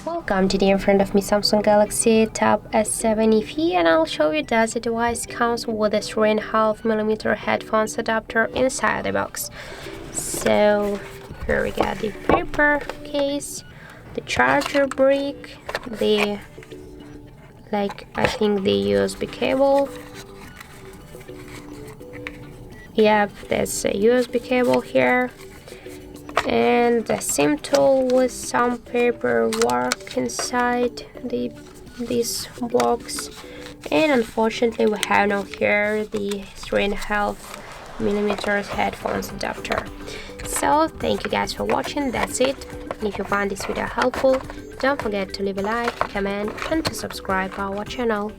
Welcome. Today in front of me Samsung Galaxy Tab S7 FE, and I'll show you that the device comes with a 3.5mm headphones adapter inside the box. So here we got the paper case, the charger brick, the I think the USB cable. Yep, there's a USB cable here, and the SIM tool with some paperwork inside this box. And unfortunately we have now here the 3.5mm headphones adapter. So thank you guys for watching. That's it. And if you find this video helpful, don't forget to leave a like, comment and to subscribe our channel.